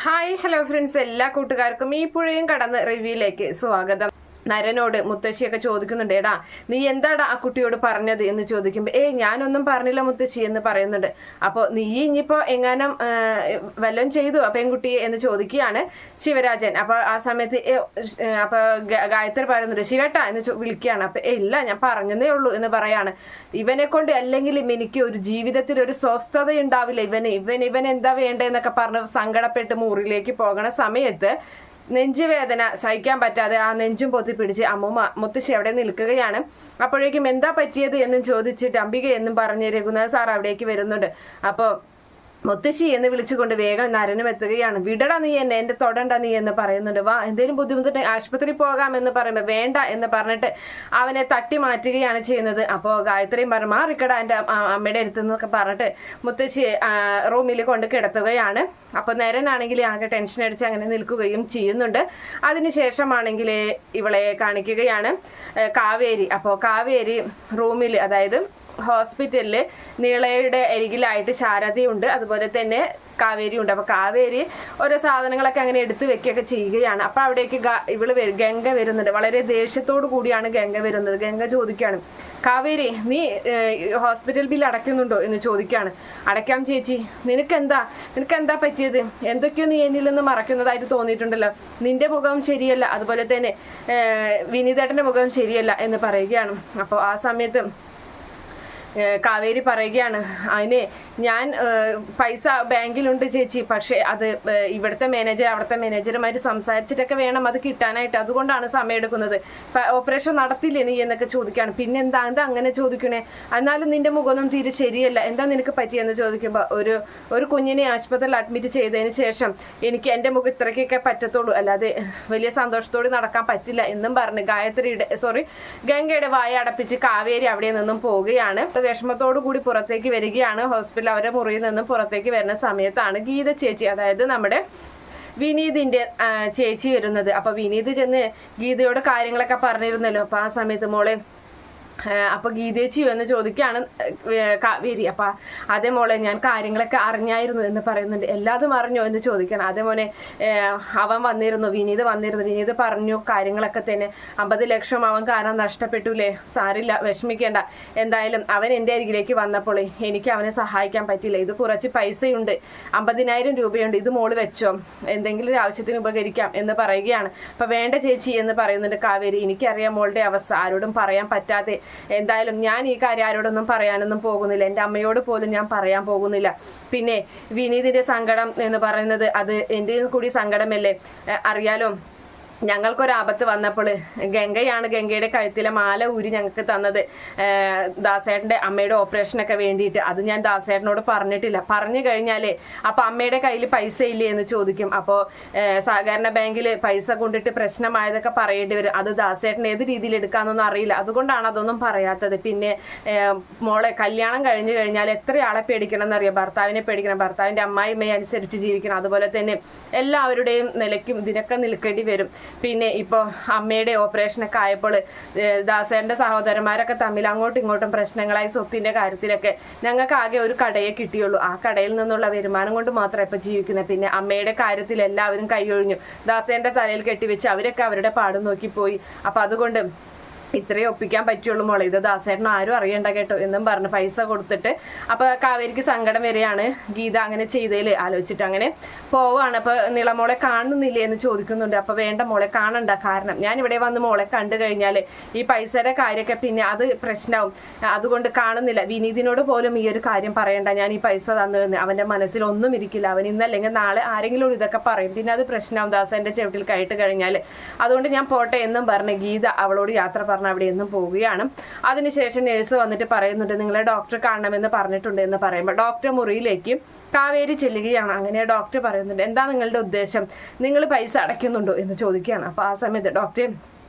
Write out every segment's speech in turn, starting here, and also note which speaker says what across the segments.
Speaker 1: Hi hello friends, എല്ലാ കൂട്ടുകാർക്കും ഈ പുഴയും കടന്ന് റിവ്യൂയിലേക്ക് സ്വാഗതം. നരനോട് മുത്തശ്ശിയൊക്കെ ചോദിക്കുന്നുണ്ട്, എടാ നീ എന്താടാ ആ കുട്ടിയോട് പറഞ്ഞത് എന്ന് ചോദിക്കുമ്പോ ഞാനൊന്നും പറഞ്ഞില്ല മുത്തശ്ശി എന്ന് പറയുന്നുണ്ട്. അപ്പൊ നീ ഇനിയിപ്പോ എങ്ങാനും വല്ലതും ചെയ്തു ആ പെൺകുട്ടിയെ എന്ന് ചോദിക്കുകയാണ് ശിവരാജൻ. അപ്പൊ ആ സമയത്ത് അപ്പൊ ഗായത്രി പറയുന്നുണ്ട്, ശിവേട്ട എന്ന് വിളിക്കുകയാണ്. അപ്പൊ ഇല്ല, ഞാൻ പറഞ്ഞതേ ഉള്ളൂ എന്ന് പറയാണ്. ഇവനെ കൊണ്ട് അല്ലെങ്കിലും എനിക്ക് ഒരു ജീവിതത്തിൽ ഒരു സ്വസ്ഥത ഉണ്ടാവില്ല, ഇവൻ എന്താ വേണ്ടെന്നൊക്കെ പറഞ്ഞ് സങ്കടപ്പെട്ട് മുറിയിലേക്ക് പോകണ സമയത്ത് നെഞ്ചുവേദന സഹിക്കാൻ പറ്റാതെ ആ നെഞ്ചും പൊത്തി പിടിച്ച് മുത്തശ്ശി അവിടെ നിൽക്കുകയാണ്. അപ്പോഴേക്കും എന്താ പറ്റിയത് എന്നും ചോദിച്ചിട്ട് അംബിക എന്നും പറഞ്ഞ് രഘുനാഥ് സാർ അവിടേക്ക് വരുന്നുണ്ട്. അപ്പോൾ മുത്തശ്ശി എന്ന് വിളിച്ചുകൊണ്ട് വേഗം നരനും എത്തുകയാണ്. വിടടാ നീ എന്നെ, എന്റെ തൊടണ്ട നീ എന്ന് പറയുന്നുണ്ട്. വാ, എന്തെങ്കിലും ബുദ്ധിമുട്ട് ആശുപത്രി പോകാം എന്ന് പറയുമ്പോൾ വേണ്ട എന്ന് പറഞ്ഞിട്ട് അവനെ തട്ടി മാറ്റുകയാണ് ചെയ്യുന്നത്. അപ്പോൾ ഗായത്രിയും പറഞ്ഞു, മാറിക്കടാ എന്റെ അമ്മയുടെ അടുത്തെന്നൊക്കെ പറഞ്ഞിട്ട് മുത്തശ്ശിയെ റൂമിൽ കൊണ്ട് കിടത്തുകയാണ്. അപ്പൊ നരനാണെങ്കിൽ ആകെ ടെൻഷൻ അടിച്ച് അങ്ങനെ നിൽക്കുകയും ചെയ്യുന്നുണ്ട്. അതിനുശേഷമാണെങ്കിൽ ഇവളെ കാണിക്കുകയാണ് കാവേരി. അപ്പോൾ കാവേരി റൂമിൽ, അതായത് ഹോസ്പിറ്റലില് നീളയുടെ അരികിലായിട്ട് ശാരദയുണ്ട്, അതുപോലെ തന്നെ കാവേരി ഉണ്ട്. അപ്പൊ കാവേരി ഓരോ സാധനങ്ങളൊക്കെ അങ്ങനെ എടുത്തു വെക്കുകയൊക്കെ ചെയ്യുകയാണ്. അപ്പൊ അവിടേക്ക് ഗംഗ വരുന്നുണ്ട്. വളരെ ദേഷ്യത്തോടു കൂടിയാണ് ഗംഗ വരുന്നത്. ഗംഗ ചോദിക്കുകയാണ്, കാവേരി നീ ഹോസ്പിറ്റൽ ബില്ല് അടയ്ക്കുന്നുണ്ടോ എന്ന് ചോദിക്കുകയാണ്. അടയ്ക്കാം ചേച്ചി, നിനക്കെന്താ പറ്റിയത്? എന്തൊക്കെയോ നീ എന്നിൽ നിന്ന് മറക്കുന്നതായിട്ട് തോന്നിയിട്ടുണ്ടല്ലോ. നിന്റെ മുഖം ശരിയല്ല, അതുപോലെ തന്നെ വിനീതേട്ടന്റെ മുഖം ശരിയല്ല എന്ന് പറയുകയാണ്. അപ്പോൾ ആ സമയത്ത് കാവേരി പറയുകയാണ്, അതിന് ഞാൻ പൈസ ബാങ്കിലുണ്ട് ചേച്ചി, പക്ഷെ അത് ഇവിടുത്തെ മാനേജർ അവിടുത്തെ മാനേജറുമായിട്ട് സംസാരിച്ചിട്ടൊക്കെ വേണം അത് കിട്ടാനായിട്ട്, അതുകൊണ്ടാണ് സമയം എടുക്കുന്നത്. ഓപ്പറേഷൻ നടത്തില്ലേ നീ എന്നൊക്കെ ചോദിക്കുകയാണ്. പിന്നെ എന്താ അങ്ങനെ ചോദിക്കണേ? എന്നാലും നിന്റെ മുഖമൊന്നും തീരെ ശരിയല്ല, എന്താ നിനക്ക് പറ്റിയെന്ന് ചോദിക്കുമ്പോൾ ഒരു കുഞ്ഞിനെ ആശുപത്രിയിൽ അഡ്മിറ്റ് ചെയ്തതിന് ശേഷം എനിക്ക് എൻ്റെ മുഖം ഇത്രയ്ക്കൊക്കെ പറ്റത്തുള്ളൂ, അല്ലാതെ വലിയ സന്തോഷത്തോടെ നടക്കാൻ പറ്റില്ല എന്നും പറഞ്ഞ് ഗംഗയുടെ വായ അടപ്പിച്ച് കാവേരി അവിടെ നിന്നും പോവുകയാണ്. വിഷമത്തോടു കൂടി പുറത്തേക്ക് വരികയാണ്. ഹോസ്പിറ്റൽ അവരുടെ മുറിയിൽ നിന്നും പുറത്തേക്ക് വരുന്ന സമയത്താണ് ഗീത ചേച്ചി, അതായത് നമ്മുടെ വിനീതിന്റെ ചേച്ചി വരുന്നത്. അപ്പൊ വിനീത് ചെന്ന് ഗീതയോട് കാര്യങ്ങളൊക്കെ പറഞ്ഞിരുന്നല്ലോ. അപ്പൊ ആ സമയത്ത് മോളെ, അപ്പൊ ഗീതേച്ചി എന്ന് ചോദിക്കുകയാണ് കാവേരി. അപ്പൊ അതേ മോളെ, ഞാൻ കാര്യങ്ങളൊക്കെ അറിഞ്ഞായിരുന്നു എന്ന് പറയുന്നുണ്ട്. എല്ലാതും അറിഞ്ഞോ എന്ന് ചോദിക്കണം. അതേ മോനെ, അവൻ വന്നിരുന്നു, വിനീത് പറഞ്ഞു കാര്യങ്ങളൊക്കെ തന്നെ. 50 ലക്ഷം അവൻ കാരണം നഷ്ടപ്പെട്ടുല്ലേ, സാരില്ല, വിഷമിക്കേണ്ട. എന്തായാലും അവൻ എൻ്റെ അരികിലേക്ക് വന്നപ്പോൾ എനിക്ക് അവനെ സഹായിക്കാൻ പറ്റില്ല. ഇത് കുറച്ച് പൈസയുണ്ട്, 50,000 രൂപയുണ്ട്, ഇത് മോള് വെച്ചോ, എന്തെങ്കിലും ഒരു ആവശ്യത്തിന് ഉപകരിക്കാം എന്ന് പറയുകയാണ്. അപ്പൊ വേണ്ട ചേച്ചി എന്ന് പറയുന്നുണ്ട് കാവേരി. എനിക്കറിയാം മോളുടെ അവസ്ഥ, ആരോടും പറയാൻ പറ്റാതെ. എന്തായാലും ഞാൻ ഈ കാര്യം ആരോടൊന്നും പറയാനൊന്നും പോകുന്നില്ല, എൻ്റെ അമ്മയോട് പോലും ഞാൻ പറയാൻ പോകുന്നില്ല. പിന്നെ വിനീതിന്റെ സങ്കടം എന്ന് പറയുന്നത് അത് എൻ്റെ കൂടി സങ്കടമല്ലേ, അറിയാലോ. ഞങ്ങൾക്കൊരാപത്ത് വന്നപ്പോൾ ഗംഗയുടെ കഴുത്തിലെ മാല ഊരി ഞങ്ങൾക്ക് തന്നത് ദാസേട്ടൻ്റെ അമ്മയുടെ ഓപ്പറേഷനൊക്കെ വേണ്ടിയിട്ട്. അത് ഞാൻ ദാസേട്ടനോട് പറഞ്ഞിട്ടില്ല. പറഞ്ഞു കഴിഞ്ഞാലേ അപ്പൊ അമ്മയുടെ കയ്യിൽ പൈസ ഇല്ലേ എന്ന് ചോദിക്കും. അപ്പോൾ സഹകരണ ബാങ്കിൽ പൈസ കൊണ്ടിട്ട് പ്രശ്നമായതൊക്കെ പറയേണ്ടി വരും. അത് ദാസേട്ടൻ ഏത് രീതിയിൽ എടുക്കാന്നൊന്നും അറിയില്ല, അതുകൊണ്ടാണ് അതൊന്നും പറയാത്തത്. പിന്നെ മോളെ, കല്യാണം കഴിഞ്ഞു കഴിഞ്ഞാൽ എത്രയാളെ പേടിക്കണം എന്നറിയാം. ഭർത്താവിനെ പേടിക്കണം, ഭർത്താവിൻ്റെ അമ്മായിമ്മയെ അനുസരിച്ച് ജീവിക്കണം, അതുപോലെ തന്നെ എല്ലാവരുടെയും നിലയ്ക്കും ഇതിനൊക്കെ നിൽക്കേണ്ടി വരും. പിന്നെ ഇപ്പോൾ അമ്മയുടെ ഓപ്പറേഷനൊക്കെ ആയപ്പോൾ ദാസേന്റെ സഹോദരന്മാരൊക്കെ തമ്മിൽ അങ്ങോട്ടും ഇങ്ങോട്ടും പ്രശ്നങ്ങളായി സ്വത്തിന്റെ കാര്യത്തിലൊക്കെ. ഞങ്ങൾക്ക് ആകെ ഒരു കടയെ കിട്ടിയുള്ളൂ, ആ കടയിൽ നിന്നുള്ള വരുമാനം കൊണ്ട് മാത്രം ഇപ്പൊ ജീവിക്കുന്നത്. പിന്നെ അമ്മയുടെ കാര്യത്തിൽ എല്ലാവരും കൈയൊഴിഞ്ഞു, ദാസേന്റെ തലയിൽ കെട്ടിവെച്ച് അവരൊക്കെ അവരുടെ പാടും നോക്കിപ്പോയി. അപ്പൊ അതുകൊണ്ട് ഇത്രയേ ഒപ്പിക്കാൻ പറ്റുള്ളൂ മോളെ, ഇത് ദാസേട്ടൻ ആരും അറിയണ്ട കേട്ടോ എന്നും പറഞ്ഞ് പൈസ കൊടുത്തിട്ട് അപ്പൊ കാവേരിക്ക് സങ്കടം വരെയാണ് ഗീത അങ്ങനെ ചെയ്തതിൽ ആലോചിച്ചിട്ട് അങ്ങനെ പോവാണ്. അപ്പൊ നിളമോളെ കാണുന്നില്ലേ എന്ന് ചോദിക്കുന്നുണ്ട്. അപ്പൊ വേണ്ട മോളെ, കാണണ്ട, കാരണം ഞാൻ ഇവിടെ വന്ന് മോളെ കണ്ടു കഴിഞ്ഞാൽ ഈ പൈസയുടെ കാര്യമൊക്കെ പിന്നെ അത് പ്രശ്നമാവും, അതുകൊണ്ട് കാണുന്നില്ല. വിനീതിനോട് പോലും ഈ ഒരു കാര്യം പറയണ്ട, ഞാൻ ഈ പൈസ തന്നു എന്ന്. അവന്റെ മനസ്സിൽ ഒന്നും ഇരിക്കില്ല, അവൻ ഇന്നല്ലെങ്കിൽ നാളെ ആരെങ്കിലും ഇതൊക്കെ പറയും, പിന്നെ അത് പ്രശ്നമാവും ദാസേന്റെ ചവിട്ടിൽ കയറ്റ് കഴിഞ്ഞാൽ. അതുകൊണ്ട് ഞാൻ പോട്ടെ എന്നും പറഞ്ഞ് ഗീത അവളോട് യാത്ര പറഞ്ഞ് അവിടെ നിന്നും പോവുകയാണ്. അതിനുശേഷം നേഴ്സ് വന്നിട്ട് പറയുന്നുണ്ട്, നിങ്ങളെ ഡോക്ടർ കാണണമെന്ന് പറഞ്ഞിട്ടുണ്ട് എന്ന് പറയുമ്പോൾ ഡോക്ടർ മുറിയിലേക്ക് കാവേരി ചെല്ലുകയാണ്. അങ്ങനെ ഡോക്ടർ പറയുന്നുണ്ട്, എന്താ നിങ്ങളുടെ ഉദ്ദേശം, നിങ്ങൾ പൈസ അടയ്ക്കുന്നുണ്ടോ എന്ന് ചോദിക്കുകയാണ്. അപ്പൊ ആ സമയത്ത് ഡോക്ടർ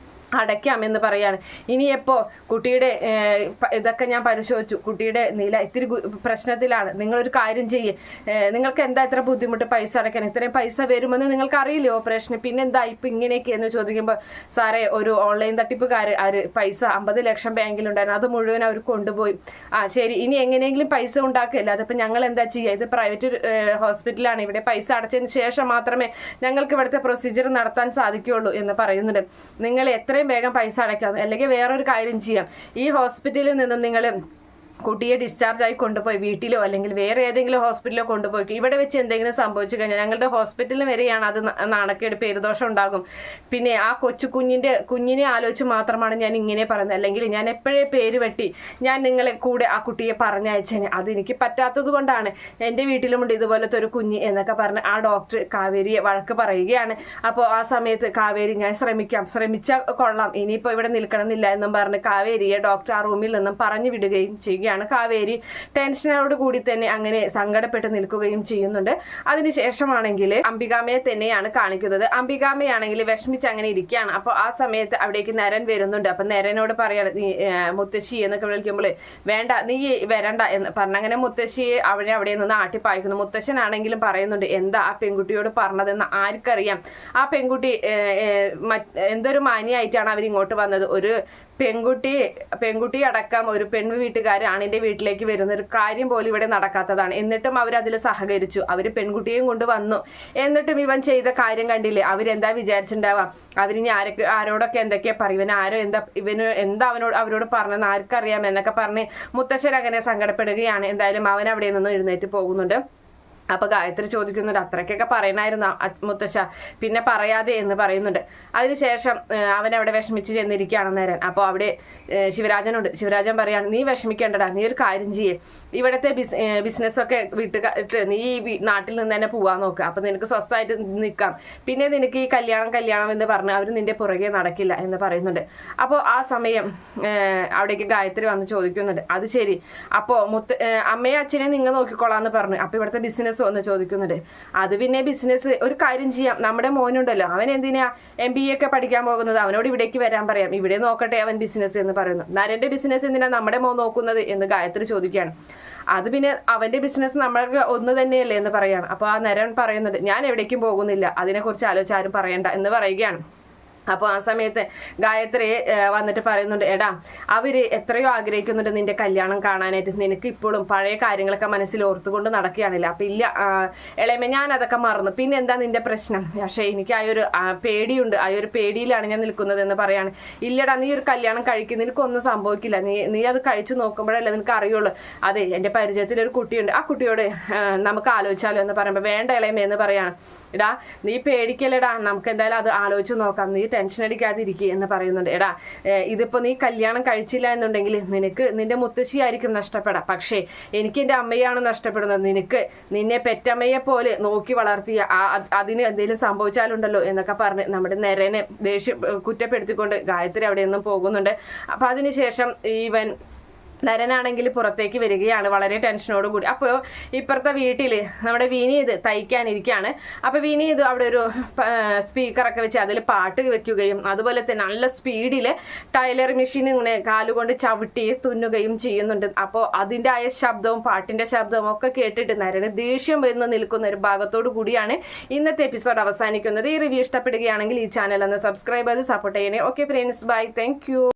Speaker 1: അടയ്ക്കാമെന്ന് പറയാണ്. ഇനി എപ്പോ കുട്ടിയുടെ ഇതൊക്കെ ഞാൻ പരിശോധിച്ചു, കുട്ടിയുടെ നില ഇത്തിരി പ്രശ്നത്തിലാണ്. നിങ്ങളൊരു കാര്യം ചെയ്യേ, നിങ്ങൾക്ക് എന്താ ഇത്ര ബുദ്ധിമുട്ട് പൈസ അടയ്ക്കാൻ, ഇത്രയും പൈസ വരുമെന്ന് നിങ്ങൾക്ക് അറിയില്ലേ ഓപ്പറേഷന്, പിന്നെന്താ ഇപ്പൊ ഇങ്ങനെയൊക്കെ എന്ന് ചോദിക്കുമ്പോൾ സാറേ ഒരു ഓൺലൈൻ തട്ടിപ്പുകാർ പൈസ 50 ലക്ഷം ബാങ്കിലുണ്ടായിരുന്നു, അത് മുഴുവൻ അവർ കൊണ്ടുപോയി. ശരി, ഇനി എങ്ങനെയെങ്കിലും പൈസ ഉണ്ടാക്കില്ല, അതിപ്പോ ഞങ്ങൾ എന്താ ചെയ്യുക, ഇത് പ്രൈവറ്റ് ഹോസ്പിറ്റലാണ്, ഇവിടെ പൈസ അടച്ചതിന് ശേഷം മാത്രമേ ഞങ്ങൾക്ക് ഇവിടുത്തെ പ്രൊസീജിയർ നടത്താൻ സാധിക്കുകയുള്ളൂ എന്ന് പറയുന്നുണ്ട്. നിങ്ങൾ എത്രയും വേഗം പൈസ അടയ്ക്കാം, അല്ലെങ്കിൽ വേറൊരു കാര്യം ചെയ്യാം, ഈ ഹോസ്പിറ്റലിൽ നിന്നും നിങ്ങൾ കുട്ടിയെ ഡിസ്ചാർജ് ആയി കൊണ്ടുപോയി വീട്ടിലോ അല്ലെങ്കിൽ വേറെ ഏതെങ്കിലും ഹോസ്പിറ്റലിലോ കൊണ്ടുപോയി, ഇവിടെ വെച്ച് എന്തെങ്കിലും സംഭവിച്ചു കഴിഞ്ഞാൽ ഞങ്ങളുടെ ഹോസ്പിറ്റലിൽ വരെയാണ് അത് നാണക്കേട്, പേരുദോഷം ഉണ്ടാകും. പിന്നെ ആ കുഞ്ഞിനെ ആലോചിച്ച് മാത്രമാണ് ഞാൻ ഇങ്ങനെ പറയുന്നത്, അല്ലെങ്കിൽ ഞാൻ എപ്പോഴേ പേര് വെട്ടി ഞാൻ നിങ്ങളെ കൂടെ ആ കുട്ടിയെ പറഞ്ഞയച്ചേനെ, അതെനിക്ക് പറ്റാത്തത് കൊണ്ടാണ്, എൻ്റെ വീട്ടിലുമുണ്ട് ഇതുപോലത്തെ ഒരു കുഞ്ഞ് എന്നൊക്കെ പറഞ്ഞ് ആ ഡോക്ടർ കാവേരിയെ വഴക്ക് പറയുകയാണ്. അപ്പോൾ ആ സമയത്ത് കാവേരി ഞാൻ ശ്രമിച്ചാൽ കൊള്ളാം, ഇനിയിപ്പോൾ ഇവിടെ നിൽക്കണമെന്നില്ല എന്നും പറഞ്ഞ് കാവേരിയെ ഡോക്ടർ ആ റൂമിൽ നിന്നും പറഞ്ഞു വിടുകയും ചെയ്യുക. കാവേരി ടെൻഷനോട് കൂടി തന്നെ അങ്ങനെ സങ്കടപ്പെട്ട് നിൽക്കുകയും ചെയ്യുന്നുണ്ട്. അതിനുശേഷമാണെങ്കിൽ അംബികാമയെ തന്നെയാണ് കാണിക്കുന്നത്. അംബികാമയാണെങ്കിൽ വിഷമിച്ച് അങ്ങനെ ഇരിക്കുകയാണ്. അപ്പോൾ ആ സമയത്ത് അവിടേക്ക് നരൻ വരുന്നുണ്ട്. അപ്പൊ നരനോട് പറയാണ്, നീ മുത്തശ്ശി എന്നൊക്കെ വിളിക്കുമ്പോൾ വേണ്ട നീ വരണ്ട എന്ന് പറഞ്ഞങ്ങനെ മുത്തശ്ശിയെ അവിടെ നിന്ന് ആട്ടിപ്പായിക്കുന്നു. മുത്തശ്ശനാണെങ്കിലും പറയുന്നുണ്ട്, എന്താ ആ പെൺകുട്ടിയോട് പറഞ്ഞതെന്ന് ആർക്കറിയാം, ആ പെൺകുട്ടി എന്തൊരു മാന്യായിട്ടാണ് അവരിങ്ങോട്ട് വന്നത്, ഒരു പെൺകുട്ടി അടക്കം ഒരു വീട്ടുകാർ ആണിന്റെ വീട്ടിലേക്ക് വരുന്ന ഒരു കാര്യം പോലും ഇവിടെ നടക്കാത്തതാണ്. എന്നിട്ടും അവരതിൽ സഹകരിച്ചു, അവര് പെൺകുട്ടിയെയും കൊണ്ട് വന്നു. എന്നിട്ടും ഇവൻ ചെയ്ത കാര്യം കണ്ടില്ലേ, അവരെന്താ വിചാരിച്ചിട്ടുണ്ടാവാം, അവരിനി ആരോടൊക്കെ എന്തൊക്കെയാ പറയും, ഇവന് എന്താ അവരോട് പറഞ്ഞെന്ന് ആർക്കറിയാം എന്നൊക്കെ പറഞ്ഞ് മുത്തശ്ശൻ അങ്ങനെ സങ്കടപ്പെടുകയാണ്. എന്തായാലും അവൻ അവിടെ നിന്ന് എഴുന്നേറ്റ് പോകുന്നുണ്ട്. അപ്പൊ ഗായത്രി ചോദിക്കുന്നുണ്ട്, അത്രയ്ക്കൊക്കെ പറയണായിരുന്നു മുത്തശ്ശ, പിന്നെ പറയാതെ എന്ന് പറയുന്നുണ്ട്. അതിനുശേഷം അവൻ അവിടെ വിഷമിച്ച് ചെന്നിരിക്കുകയാണ് നേരൻ. അപ്പോൾ അവിടെ ശിവരാജനുണ്ട്. ശിവരാജൻ പറയാണ്, നീ വിഷമിക്കേണ്ടടാ, നീ ഒരു കാര്യം ചെയ്യേ, ഇവിടുത്തെ ബിസിനസ്സൊക്കെ വിട്ട് നീ ഈ നാട്ടിൽ നിന്ന് തന്നെ പോവാൻ നോക്കുക, അപ്പൊ നിനക്ക് സ്വസ്ഥമായിട്ട് നിൽക്കാം, പിന്നെ നിനക്ക് ഈ കല്യാണം എന്ന് പറഞ്ഞ് അവർ നിന്റെ പുറകെ നടക്കില്ല എന്ന് പറയുന്നുണ്ട്. അപ്പോൾ ആ സമയം അവിടേക്ക് ഗായത്രി വന്ന് ചോദിക്കുന്നുണ്ട്, അത് ശരി, അപ്പോ അമ്മയും അച്ഛനെ നിങ്ങൾ നോക്കിക്കോളാന്ന് പറഞ്ഞു, അപ്പൊ ഇവിടുത്തെ ബിസിനസ് ഒന്ന് ചോദിക്കുന്നുണ്ട്. അത് പിന്നെ ബിസിനസ് ഒരു കാര്യം ചെയ്യാം, നമ്മുടെ മോനുണ്ടല്ലോ, അവൻ എന്തിനാ MBA ഒക്കെ പഠിക്കാൻ പോകുന്നത്, അവനോട് ഇവിടേക്ക് വരാൻ പറയാം, ഇവിടെ നോക്കട്ടെ അവൻ ബിസിനസ് എന്ന് പറയുന്നു. നരന്റെ ബിസിനസ് എന്തിനാ നമ്മുടെ മോൻ നോക്കുന്നത് എന്ന് ഗായത്രി ചോദിക്കുകയാണ്. അത് പിന്നെ അവന്റെ ബിസിനസ് നമ്മൾക്ക് ഒന്ന് തന്നെയല്ലേ എന്ന് പറയാണ്. അപ്പൊ ആ നരൻ പറയുന്നുണ്ട്, ഞാൻ എവിടേക്കും പോകുന്നില്ല, അതിനെക്കുറിച്ച് ആലോചിച്ച് ആരും പറയണ്ട എന്ന് പറയുകയാണ്. അപ്പോൾ ആ സമയത്ത് ഗായത്രി വന്നിട്ട് പറയുന്നുണ്ട്, എടാ അവര് എത്രയോ ആഗ്രഹിക്കുന്നുണ്ട് നിന്റെ കല്യാണം കാണാനായിട്ട്, നിനക്ക് ഇപ്പോഴും പഴയ കാര്യങ്ങളൊക്കെ മനസ്സിൽ ഓർത്തുകൊണ്ട് നടക്കുകയാണില്ല. അപ്പൊ ഇല്ല ഇളയമ, ഞാൻ അതൊക്കെ മറന്നു, പിന്നെ എന്താ നിന്റെ പ്രശ്നം, പക്ഷേ എനിക്ക് ആ ഒരു പേടിയുണ്ട്, ആ ഒരു പേടിയിലാണ് ഞാൻ നിൽക്കുന്നത് എന്ന് പറയാണ്. ഇല്ലടാ, നീ ഒരു കല്യാണം കഴിക്കും, നിനക്കൊന്നും സംഭവിക്കില്ല, നീ അത് കഴിച്ചു നോക്കുമ്പോഴല്ലേ നിനക്ക് അറിയുള്ളൂ. അതെ, എന്റെ പരിചയത്തിൽ ഒരു കുട്ടിയുണ്ട്, ആ കുട്ടിയോട് നമുക്ക് ആലോചിച്ചാലോ എന്ന് പറയുമ്പോൾ വേണ്ട ഇളയമ എന്ന് പറയാണ്. എടാ നീ പേടിക്കല്ലടാ, നമുക്ക് എന്തായാലും അത് ആലോചിച്ച് നോക്കാം, നീ ടെൻഷൻ അടിക്കാതിരിക്കുക എന്ന് പറയുന്നുണ്ട്. എടാ ഇതിപ്പോ നീ കല്യാണം കഴിച്ചില്ല എന്നുണ്ടെങ്കിൽ നിനക്ക് നിന്റെ മുത്തശ്ശിയായിരിക്കും നഷ്ടപ്പെടാം, പക്ഷേ എനിക്ക് എൻ്റെ അമ്മയാണ് നഷ്ടപ്പെടുന്നത്, നിന്നെ പെറ്റമ്മയെ പോലെ നോക്കി വളർത്തിയ അതിന് എന്തെങ്കിലും സംഭവിച്ചാലുണ്ടല്ലോ എന്നൊക്കെ പറഞ്ഞ് നമ്മുടെ നരനെ കുറ്റപ്പെടുത്തിക്കൊണ്ട് ഗായത്രി അവിടെ നിന്നും പോകുന്നുണ്ട്. അപ്പൊ അതിനുശേഷം നരനാണെങ്കിൽ പുറത്തേക്ക് വരികയാണ് വളരെ ടെൻഷനോട് കൂടി. അപ്പോൾ ഇപ്പുറത്തെ വീട്ടിൽ നമ്മുടെ വിനീത് തയ്ക്കാനിരിക്കുകയാണ്. അപ്പോൾ വിനീത് അവിടെ ഒരു സ്പീക്കറൊക്കെ വെച്ച് അതിൽ പാട്ട് വെക്കുകയും അതുപോലെ തന്നെ നല്ല സ്പീഡിൽ ടൈലർ മെഷീൻ ഇങ്ങനെ കാലുകൊണ്ട് ചവിട്ടി തുന്നുകയും ചെയ്യുന്നുണ്ട്. അപ്പോൾ അതിൻ്റെ ആയ ശബ്ദവും പാട്ടിൻ്റെ ശബ്ദവും ഒക്കെ കേട്ടിട്ട് നരന് ദേഷ്യം വരുന്ന നിൽക്കുന്ന ഒരു ഭാഗത്തോടു കൂടിയാണ് ഇന്നത്തെ എപ്പിസോഡ് അവസാനിക്കുന്നത്. ഈ റിവ്യൂ ഇഷ്ടപ്പെടുകയാണെങ്കിൽ ഈ ചാനൽ ഒന്ന് സബ്സ്ക്രൈബ് ചെയ്ത് സപ്പോർട്ട് ചെയ്യണേ. Okay friends, bye, thank U.